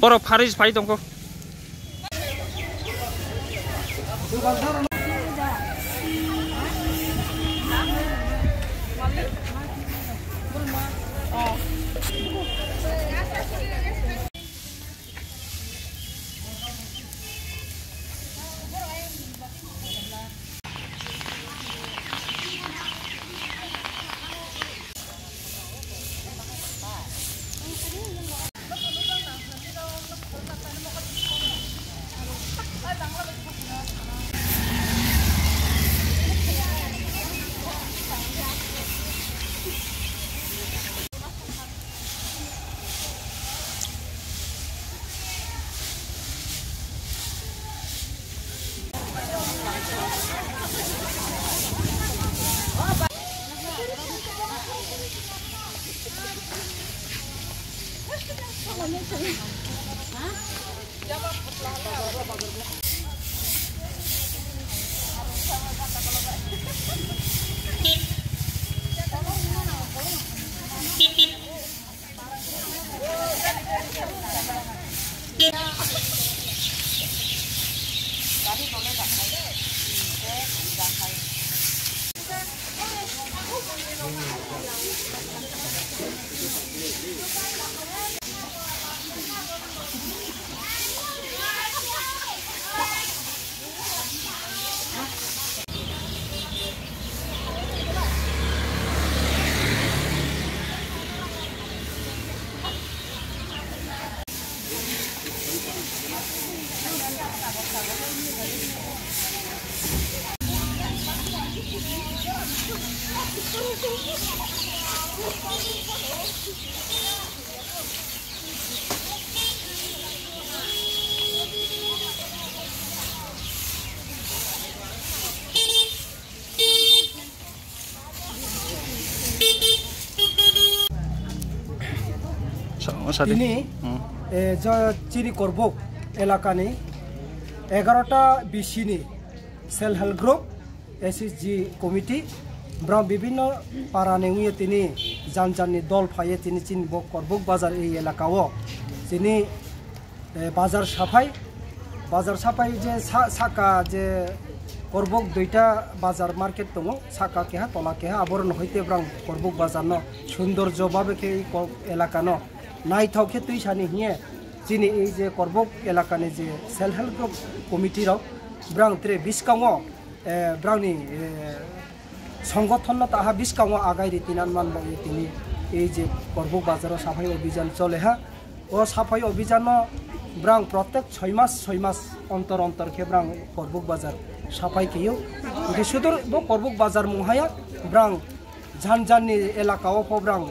Borok Paris Pai dongko. তিনি চিনি করবক এলাকানি 11টা বিসিনি self help group SSG committee ব্রাম বিভিন্ন পাড়া নেউয়ে তিনি জানজাননি দল ফাইয়ে তিনি চিনি করবক বাজার এই এলাকাও তিনি বাজার সাফাই যে সাকা যে করবক দুইটা বাজার মার্কেট দङ সাকা কেহা তলা কেহা আবরণ হইতে ব্রাম করবক বাজার ন সৌন্দর্যভাবে এই এলাকানো নাইথাওকে তুই সানি হিয়ে যিনি এই যে করবক এলাকানি যে সেলফ হেল্প গ্রুপ কমিটির ব্রাং ত্রে বিস্কাঙ ব্রাংনি সংগঠন তাহা বিস্কাঙ আগাই রিতিনান মানব তিনি এই যে করবক বাজার সাফাই অভিযান চলে হা ও সাফাই অভিযান ব্রাং প্রত্যেক 6 মাস অন্তর অন্তরকে ব্রাং করবক বাজার সাফাই কেউ শুধু করবক বাজার মুহায়া ব্রাং ঝানঝাননি এলাকাও ব্রাং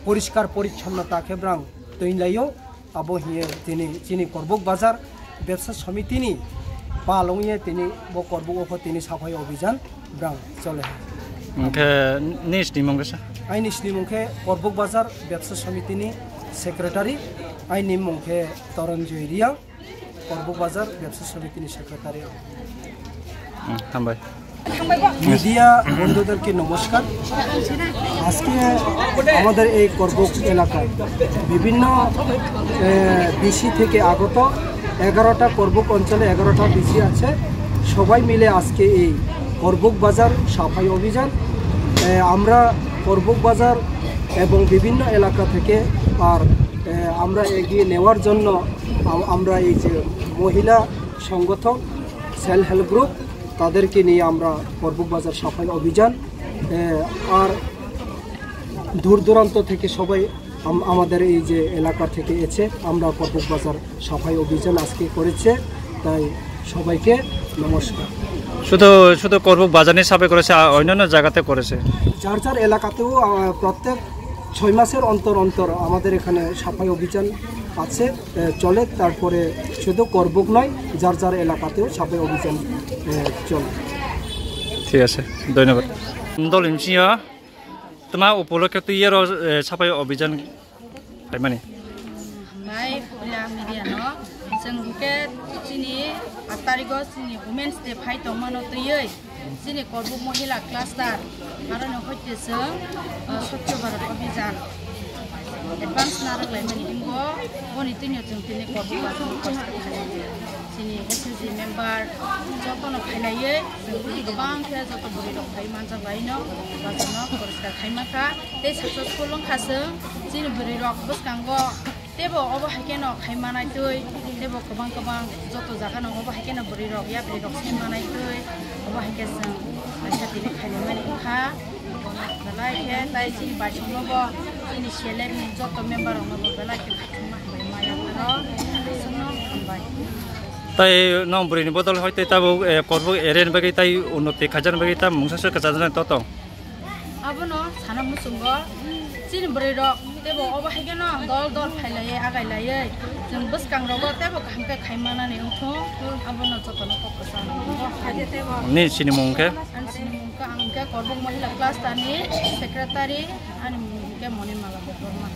পরিষ্কার পরিচ্ছন্নতা কেব্রাং তৈলাইও আবো হিয়ে তিনি চিনি করবক বাজার ব্যবসা সমিতিনি পালংয়ে তিনি বো করবক তিনি সাফাই অভিযান ব্রাং চলে মুখে নিসনি মংগেসা আই নিসনি মুখে করবক বাজার ব্যবসা সমিতিনি সেক্রেটারি আই নিম মুখে তরঞ্জয় রিয়া করবক বাজার ব্যবসা সমিতিনি সেক্রেটারি হামবাই মিডিয়া বন্ধুদেরকে নমস্কার আজকে আমাদের এই করবক এলাকায় বিভিন্ন বিসি থেকে আগত 11টা করবক অঞ্চলে 11টা বিসি আছে সবাই মিলে আজকে এই করবক বাজার সাফাই অভিযান আমরা করবক বাজার এবং বিভিন্ন এলাকা থেকে আর আমরা এগিয়ে নেওয়ার জন্য আমরা এই যে মহিলা সংগঠন সেলফ হেল্প গ্রুপ তাদেরকে নিয়ে আমরা করবক বাজার সাফাই অভিযান আর দূর দূরান্ত থেকে সবাই আমাদের এই যে এলাকা থেকে এসে আমরা করবক বাজার সাফাই অভিযান আজকে করেছে তাই সবাইকে নমস্কার শুধু করবক বাজারে সাফাই করেছে অন্যান্য জায়গাতে করেছে যার এলাকাতেও প্রত্যেক 6 মাসের অন্তর আমাদের এখানে সাফাই অভিযান আছে চলে তারপরে শুধু করবক নয় যার এলাকাতেও সাফাই অভিযান চলে ঠিক আছে ধন্যবাদ দলিমসিয়া তোমার উপলক্ষে তুই এর সাফাই অভিযান তাই মানে Mai pulang media no, जोंके जोंनि 8 तारिखआव जोंनि वुमेन्स डे फाइट मानो तयै जोंनि करबुक महिला क्लास्टार आरो नखौते जों स्वच्छ भारत अभियान एडभान्स नारलाय माने इंगो बनि तिनियाव जों तिनि करबुक जोंनि एसएसजी मेम्बार जतनो फायलायै जों गोबां खे जत बुरि दं फाय मानजा बायनो बाजनो परिस्कार खायमाखा ते सक्सेसफुल खासो जोंनि बुरि रक बसकांगो तेबो अब हायकेनो खायमानाय तै तेबो गोबां जत जागा नंगो अब हायकेनो बुरि रक या बुरि रक खायमानाय तै अब हायके जों साथिनि खायनो माने खा लाय खे ताय जोंनि बायसनोबो जोंनि सेलेक्टनि जत मेम्बार नंगो बेलाय खे खायमा माया थारो जोंनो हमबाय তাই নং বুড়িনি বদল হইতে তাবো করব এরেন বাকি তাই উন্নতি খাজান বাকি তা মুংসাসে কাজান তত আবনো সানা মুসুঙ্গ চিন বুড়ি রক তেবো অবা হাইগেন দল ফাইলাयै আগাयलायै जों बसकां रग तेबो खामके खायमानानै उठो आबनो जतन पकसान हाजे तेबो नि सिनि मुंखे आन सिनि मुंका आंके करबुक महिला क्लास तानि सेक्रेटारि आनि मुंके मनिमाला बर्मा